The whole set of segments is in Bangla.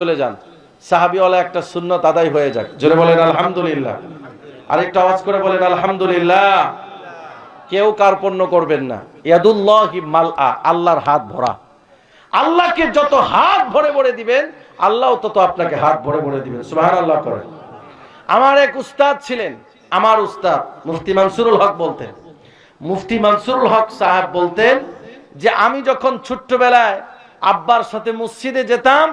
চলে যান, সাহাবীওয়ালা একটা সুন্নাত আদায় হয়ে যাক। জোরে বলেন আলহামদুলিল্লাহ। আরেকটা আওয়াজ করে বলেন আলহামদুলিল্লাহ। কেউ কার্পণ্য করবেন না। ইয়াদুল্লাহি মালআ, আল্লাহর হাত ভরা। আল্লাহকে যত হাত ভরে ভরে দিবেন, আল্লাহও তত আপনাকে হাত ভরে ভরে দিবেন। সুবহানাল্লাহ করেন। আমার এক উস্তাদ ছিলেন, আমার উস্তাদ মুফতি মানসুরুল হক বলতেন। মুফতি মানসুরুল হক সাহেব বলতেন যে আমি যখন ছোট্টবেলায় আব্বার সাথে মসজিদে যেতাম,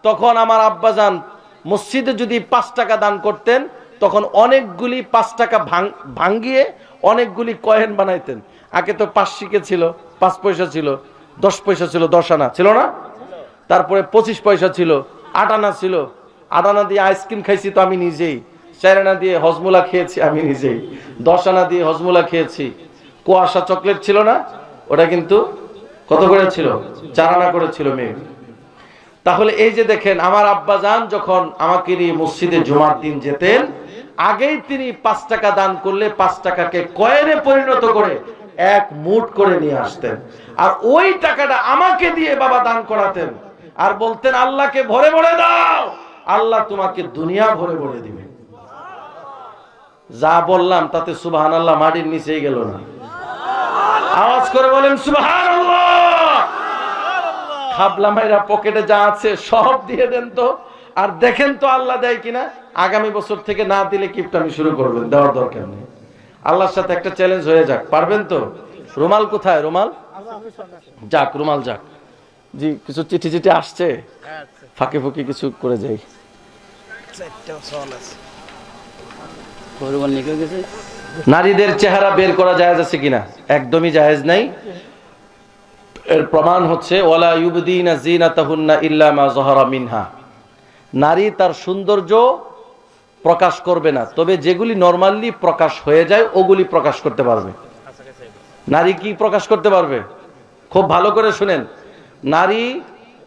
তখন আমার আব্বাজান মসজিদে যদি 5 টাকা দান করতেন, তখন অনেকগুলি 5 টাকা ভাঙ্গিয়ে অনেকগুলি কয়েন বানাইতেন। আগে তো 5 শিকে ছিল, 5 পয়সা ছিল, 10 পয়সা ছিল, 10 আনা ছিল না, তারপরে 25 পয়সা ছিল, 8 আনা ছিল। 8 আনা দিয়ে আইসক্রিম খাইছি তো আমি নিজেই, 4 আনা দিয়ে হজমুলা খেয়েছি আমি নিজেই, 10 আনা দিয়ে হজমুলা খেয়েছি। কুয়াশা চকলেট ছিল না, ওটা কিন্তু কত করে ছিল? 4 আনা করে ছিল মেয়ে। তাহলে এই যে দেখেন, আমার আব্বাজান যখন আমাকে নিয়ে মসজিদে জুমার দিন যেতেন, আগেই তিনি 5 টাকা দান করলে 5 টাকাকে কয়েনে পরিণত করে 1 মুঠ করে নিয়ে আসতেন, আর ওই টাকাটা আমাকে দিয়ে বাবা দান করাতেন, আর বলতেন আল্লাহকে ভরে ভরে দাও, আল্লাহ তোমাকে দুনিয়া ভরে ভরে দিবে। যা বললাম তাতে সুবহানাল্লাহ মাটির নিচেই গেল না। আওয়াজ করে বলেন সুবহানাল্লাহ। খাবলা মাইরা পকেটে যা আছে সব দিয়ে দেন তো, আর দেখেন তো আল্লাহ দেয় কিনা। আগামী বছর থেকে না দিলে কিপটামি শুরু করবেন, দেওয়ার দরকার নেই। আল্লাহর সাথে একটা চ্যালেঞ্জ হয়ে যাক, পারবেন তো? রুমাল কোথায়? রুমাল যাক, রুমাল যাক। জি, কিছু চিঠি চিঠি আসছে, ফাঁকে ফুঁকি কিছু করে যাই। নারীদের চেহারা বের করা জায়েজ আছে কিনা? একদমই জায়েজ নাই। এর প্রমাণ হচ্ছে ওয়ালা ইউবদিনা জিনাতাহুন্না ইল্লা মা যাহারা মিনহা। নারী তার সৌন্দর্য প্রকাশ করবে না, তবে যেগুলি নরমালি প্রকাশ হয়ে যায় ওগুলি প্রকাশ করতে পারবে। নারী কি প্রকাশ করতে পারবে? খুব ভালো করে শুনেন, নারী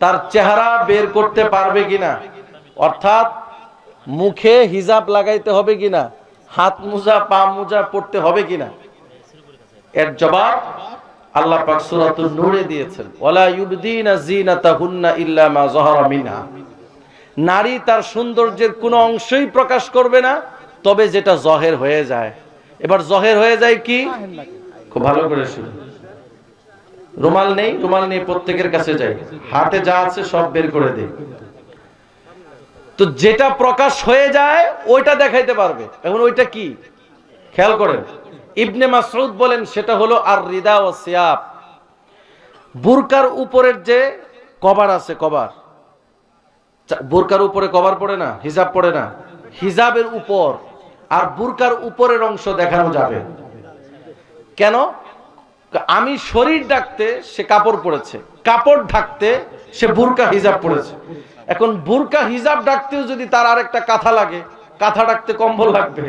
তার চেহারা বের করতে পারবে কিনা, অর্থাৎ মুখে হিজাব লাগাইতে হবে কিনা, হাত মোজা পা মোজা পড়তে হবে কিনা, এর জবাব আল্লাহ পাক সূরাতুন নূরে দিয়েছেন, ওয়ালা ইউবদিনা জিনাতাহুন্না ইল্লা মা যাহারা মিনহা। নারী তার সৌন্দর্যের কোনো অংশই প্রকাশ করবে না, তবে যেটা জহের হয়ে যায়। এবার জহের হয়ে যায় কি? খুব ভালো করে শুনুন। রুমাল নেই, রুমাল নেই প্রত্যেকের কাছে যাই, হাতে যা আছে সব বের করে দেই। তো যেটা প্রকাশ হয়ে যায় ওইটা দেখাইতে পারবে। এখন ওইটা কি খেয়াল করেন। ইবনে মাসউদ বলেন সেটা হলো আর রিদা ওয়া সিয়াব। বুরকার উপরের যে কভার আছে, কভার, বুরকার উপরে কভার পড়ে না, হিজাব পড়ে না, হিজাবের উপর আর বুরকার উপরের অংশ দেখানো যাবে। কেন? আমি শরীর ঢাকতে সে কাপড় পরেছে, কাপড় ঢাকতে সে বুরকা হিজাব পরেছে। এখন বুরকা হিজাব ঢাকতেও যদি তার আরেকটা কাঁথা লাগে, কাঁথা ঢাকতে কম্বল লাগবে,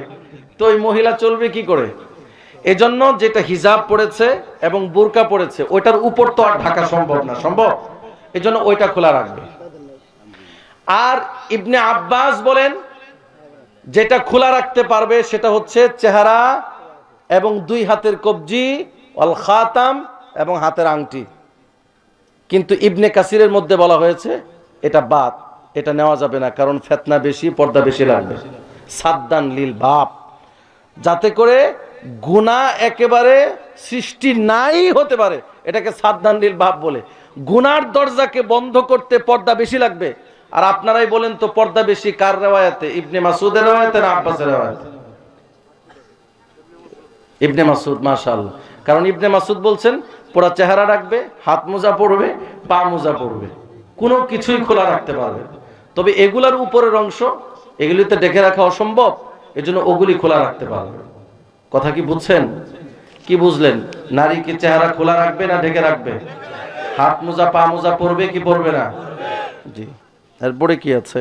তো ওই মহিলা চলবে কি করে? এজন্য যেটা হিজাব পড়েছে এবং বুরকা পড়েছে ওইটার উপর তো আর ঢাকা সম্ভব না, সম্ভব, এজন্য ওইটা খোলা রাখবে। আর ইবনে আব্বাস বলেন যেটা খোলা রাখতে পারবে সেটা হচ্ছে চেহারা এবং 2 হাতের কবজি, ওয়াল খাতাম এবং হাতের আংটি। কিন্তু ইবনে কাসিরের মধ্যে বলা হয়েছে এটা বাদ, এটা নেওয়া যাবে না, কারণ ফিতনা বেশি, পর্দা বেশি লাগবে। সাদ্দান লিল বাপ, যাতে করে গুনাহ একেবারে সৃষ্টি নাই হতে পারে, এটাকে সাদ্দান লিল বাপ বলে। গুনার দরজাকে বন্ধ করতে পর্দা বেশি লাগবে। আর আপনারাই বলেন তো পর্দা বেশি কার রিওয়ায়াতে? ইবনে মাসউদের রিওয়ায়াতে না আব্বাসের রিওয়ায়াতে? ইবনে মাসউদ, মাশাআল্লাহ। কারণ ইবনে মাসউদ বলছেন পুরো চেহারা রাখবে, হাত মোজা পরবে, পা মোজা পরবে, কোনো কিছুই খোলা রাখতে পারবে। তবে এগুলার উপরের অংশ, এগুলিতে ঢেকে রাখা অসম্ভব, এজন্য ওগুলি খোলা রাখতে পারবে। কথা কি বুঝছেন? কি বুঝলেন? নারী কি চেহারা খোলা রাখবে না ঢেকে রাখবে? হাত মোজা পা মোজা পরবে কি পরবে না? জি। এরপরে কি আছে?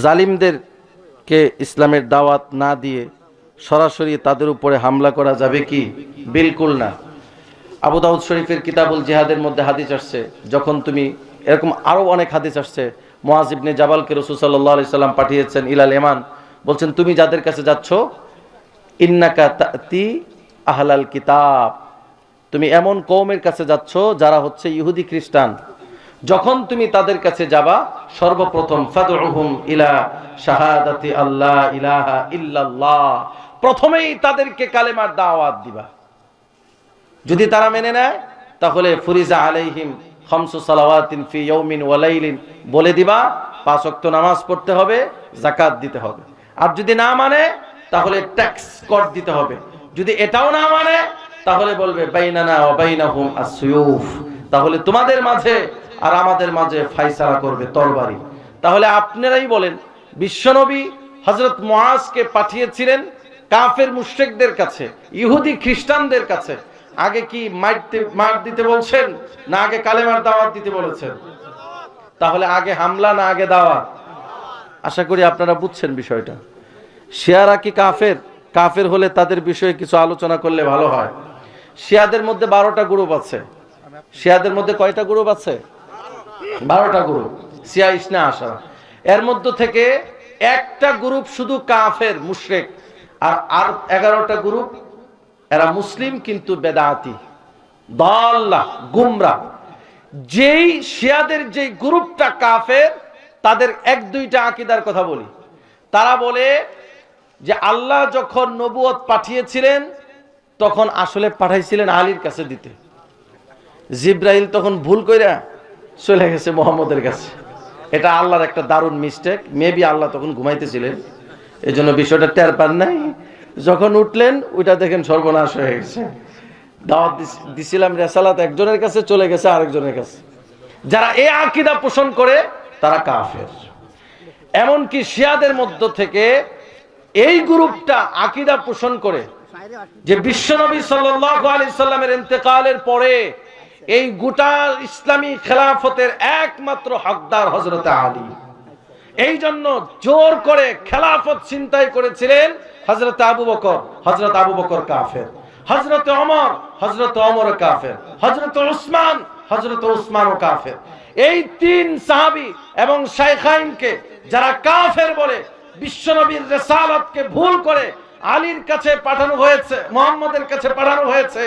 জালিমদেরকে ইসলামের দাওয়াত না দিয়ে সরাসরি তাদের উপরে হামলা করা যাবে কি? বিলকুল না। আবু দাউদ শরীফের কিতাবুল জিহাদের মধ্যে হাদিস আসছে, যখন তুমি এরকম আরো অনেক হাদিস আসছে, মুআজ ইবনে জাবালকে রাসূল সাল্লাল্লাহু আলাইহি সাল্লাম পাঠিয়েছেন ইলাল ইয়ামান, বলছেন তুমি যাদের কাছে যাচ্ছ, ইন্নাকা তাতি আহলাল কিতাব, তুমি এমন কওমের কাছে যাচ্ছ যারা হচ্ছে ইহুদি খ্রিস্টান, যখন তুমি তাদের কাছে যাবা সর্বপ্রথম ফাদউহুম ইলা শাহাদাতি আল্লাহ ইলাহা ইল্লাল্লাহ, প্রথমেই তাদেরকে কালেমার দাওয়াত দিবা। যদি তারা মেনে নেয় তাহলে ফুরিজা আলাইহিম খামসু সালাওয়াতিন ফি ইয়াউমিন ওয়া লাইলিন, বলে দিবা 5 ওয়াক্ত নামাজ পড়তে হবে, যাকাত দিতে হবে। আর যদি না মানে তাহলে ট্যাক্স কর দিতে হবে। যদি এটাও না মানে তাহলে বলবে বাইনানা ওয়া বাইনাহুম আসসুয়ুফ, তাহলে তোমাদের মাঝে আর আমাদের মাঝে ফায়সালা করবে তরবারি। তাহলে আপনারাই বলেন, বিশ্বনবী হযরত মুআজকে পাঠিয়েছিলেন কাফের মুশরিকদের কাছে, ইহুদি খ্রিস্টানদের কাছে। আগে কি মার দিতে বলছেন না আগে কালেমার দাওয়াত দিতে বলেছেন? তাহলে আগে হামলা না আগে দাওয়াত? আশা করি আপনারা বুঝছেন বিষয়টা। শিয়ারা কি কাফের? কাফের হলে তাদের বিষয়ে কিছু আলোচনা করলে ভালো হয়। শিয়াদের মধ্যে 12টা গ্রুপ আছে। শিয়াদের মধ্যে কয়টা গ্রুপ আছে? 12টা গ্রুপ, শিয়া ইসনা আশারা। এর মধ্য থেকে একটা গ্রুপ শুধু কাফের মুশরিক, আর 11টা গ্রুপ এরা মুসলিম কিন্তু বেদাতি, দাল্লা, গুমরা। যেই শিয়াদের যে গ্রুপটা কাফের, তাদের 1-2টা আকীদার কথা বলি। তারা বলে যে আল্লাহ যখন নবুয়ত পাঠিয়েছিলেন তখন আসলে পাঠাইছিলেন আলীর কাছে দিতে। জিব্রাইল তখন ভুল কইরা চলে গেছে মুহাম্মদের কাছে। এটা আল্লাহর একটা দারুণ মিস্টেক। মেবি আল্লাহ তখন ঘুমাইতেছিলেন, এই জন্য বিষয়টা টের পান নাই। যখন উঠলেন ওইটা দেখেন সর্বনাশ হয়ে গেছে। দাওয়াত দিছিলাম রেসালাত একজনের কাছে, চলে গেছে আরেকজনের কাছে। যারা এই আকীদা পোষণ করে তারা কাফের। এমনকি শিয়াদের মধ্য থেকে এই গ্রুপটা আকীদা পোষণ করে যে বিশ্বনবী সাল্লাল্লাহু আলাইহি সাল্লামের ইন্তেকালের পরে এই গোটা ইসলামী খেলাফতের একমাত্র হকদার হযরত আলী। এই জন্য জোর করে খেলাফত ছিনতাই করেছিলেন হযরত আবু বকর। হযরত আবু বকর কাফের, হযরত ওমর, হযরত ওমর কাফের, হযরত উসমান, হযরত উসমানও কাফের। এই 3 সাহাবী এবং শাইখাইনকে যারা কাফের বলে বিশ্বনবীর রিসালাতকে ভুল করে আলীর কাছে পাঠানো হয়েছে, মুহাম্মদের কাছে পাঠানো হয়েছে।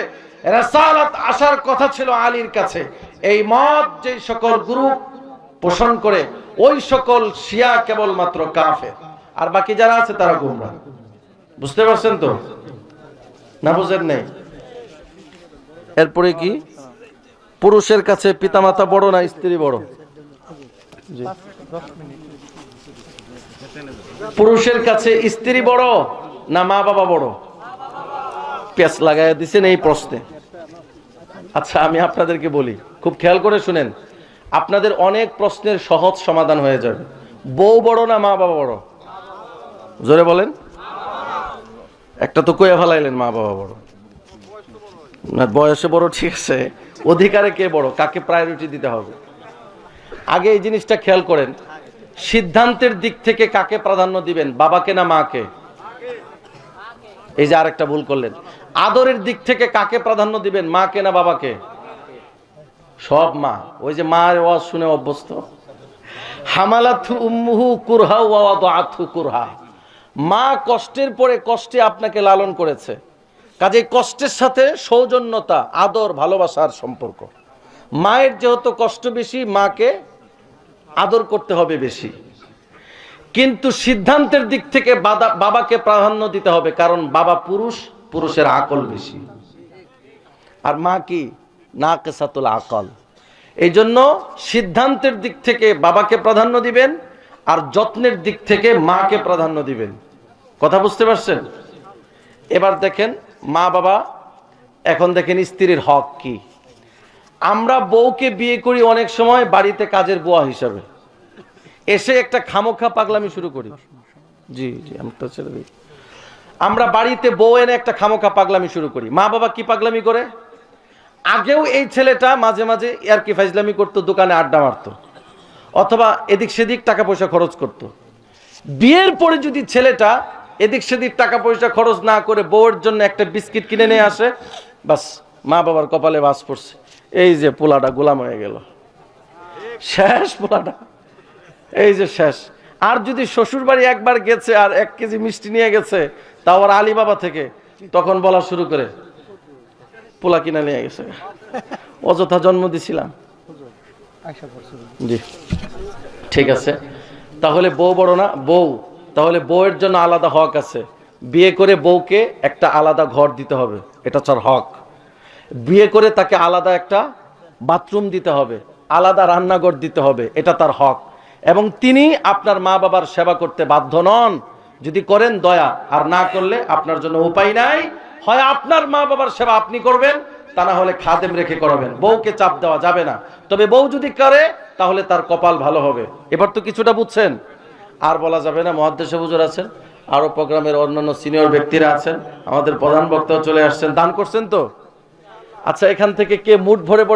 রিসালাত আসার কথা ছিল আলীর কাছে। এই মত যে সকল গ্রুপ পোষণ করে ওই সকল শিয়া কেবলমাত্র কাফের, আর বাকি যারা আছে তারা গোমরা। বুঝতে পারছেন তো না? বুঝেন নাই? এরপরে কি পুরুষের কাছে পিতামাতা বড় না স্ত্রী বড়? পুরুষের কাছে স্ত্রী বড় না মা বাবা বড়? পেঁচ লাগাইয়া দিছেন এই প্রশ্নে। আচ্ছা আমি আপনাদেরকে বলি, খুব খেয়াল করে শুনেন, আপনাদের অনেক প্রশ্নের সহজ সমাধান হয়ে যাবে। বউ বড় না মা বাবা বড়? জোরে বলেন। একটা তো কইয়া ফেলাইলেন মা বাবা বড়। না, বয়সে বড় ঠিক আছে, অধিকারে কে বড়, কাকে প্রায়োরিটি দিতে হবে? আগে এই জিনিসটা খেয়াল করেন, সিদ্ধান্তের দিক থেকে কাকে প্রাধান্য দিবেন, বাবাকে না মাকে? এই যে আরেকটা ভুল করলেন। আদরের দিক থেকে কাকে প্রাধান্য দিবেন, মাকে না বাবাকে? সব মা। ওই যে মার ওয়াজ শুনে অভ্যস্ত, হামালাতহু উম্মুহু কুরহা ওয়া ওয়াদাআতহু কুরহা। মা কষ্টের পরে কষ্টে আপনাকে লালন করেছে, কাজে কষ্টের সাথে সৌজন্যতা, আদর, ভালোবাসার সম্পর্ক। মায়ের যেহেতু কষ্ট বেশি, মাকে আদর করতে হবে বেশি। কিন্তু সিদ্ধান্তের দিক থেকে বাবাকে প্রাধান্য দিতে হবে, কারণ বাবা পুরুষ, পুরুষের আকল বেশি। আর মা কি? নাকিসাতুল আকল। এই জন্য সিদ্ধান্তের দিক থেকে বাবাকে প্রাধান্য দিবেন, আর যত্নের দিক থেকে মাকে প্রাধান্য দিবেন। কথা বুঝতে পারছেন? এবার দেখেন মা বাবা, এখন দেখেন স্ত্রীর হক কি। আমরা বউকে বিয়ে করি অনেক সময় বাড়িতে কাজের বুয়া হিসাবে, এসে একটা খামোখা পাগলামি শুরু করি। জি জি, আমরা বাড়িতে বউ এনে একটা খামোখা পাগলামি শুরু করি। মা বাবা কি পাগলামি করে? আগেও এই ছেলেটা মাঝে মাঝে আর কি ফাইজলামি করতো, দোকানে আড্ডা মারতো, অথবা এদিক সেদিক টাকা পয়সা খরচ করত। বিয়ের পরে যদি ছেলেটা এদিক সেদিক টাকা পয়সা খরচ না করে বউয়ের জন্য একটা বিস্কিট কিনে নিয়ে আসে, বাস মা বাবার কপালে বাস পড়ছে, এই যে পোলাটা গোলাম হয়ে গেল, শেষ পোলাটা, এই যে শেষ। আর যদি শ্বশুর বাড়ি একবার গেছে আর 1 কেজি মিষ্টি নিয়ে গেছে, তাও আর আলী বাবা থেকে, তখন বলা শুরু করে পোলা কিনা নিয়ে গেছে, অযথা জন্ম দিছিলাম। জি, ঠিক আছে। তাহলে বউ বড় না? বউ, তাহলে বউয়ের জন্য আলাদা হক আছে। বিয়ে করে বউকে একটা আলাদা ঘর দিতে হবে, এটা তার হক। বিয়ে করে তাকে আলাদা একটা বাথরুম দিতে হবে, আলাদা রান্নাঘর দিতে হবে, এটা তার হক। এবং তিনি আপনার মা বাবার সেবা করতে বাধ্য নন। যদি করেন দয়া, আর না করলে আপনার জন্য উপায় নাই। হয় আপনার মা বাবার সেবা আপনি করবেন, তা না হলে খাদেম রেখে করাবেন। বউকে চাপ দেওয়া যাবে না। তবে বউ যদি করে তাহলে তার কপাল ভালো হবে। এবার তো কিছুটা বুঝছেন? আর বলা যাবে না। মুহাদ্দিস হুজুর আছেন, আরো প্রোগ্রামের অন্যান্য সিনিয়র ব্যক্তিরা আছেন, আমাদের প্রধান বক্তাও চলে আসছেন, দান করছেন তো। আচ্ছা, এখান থেকে কে মুঠ ভরে পড়ে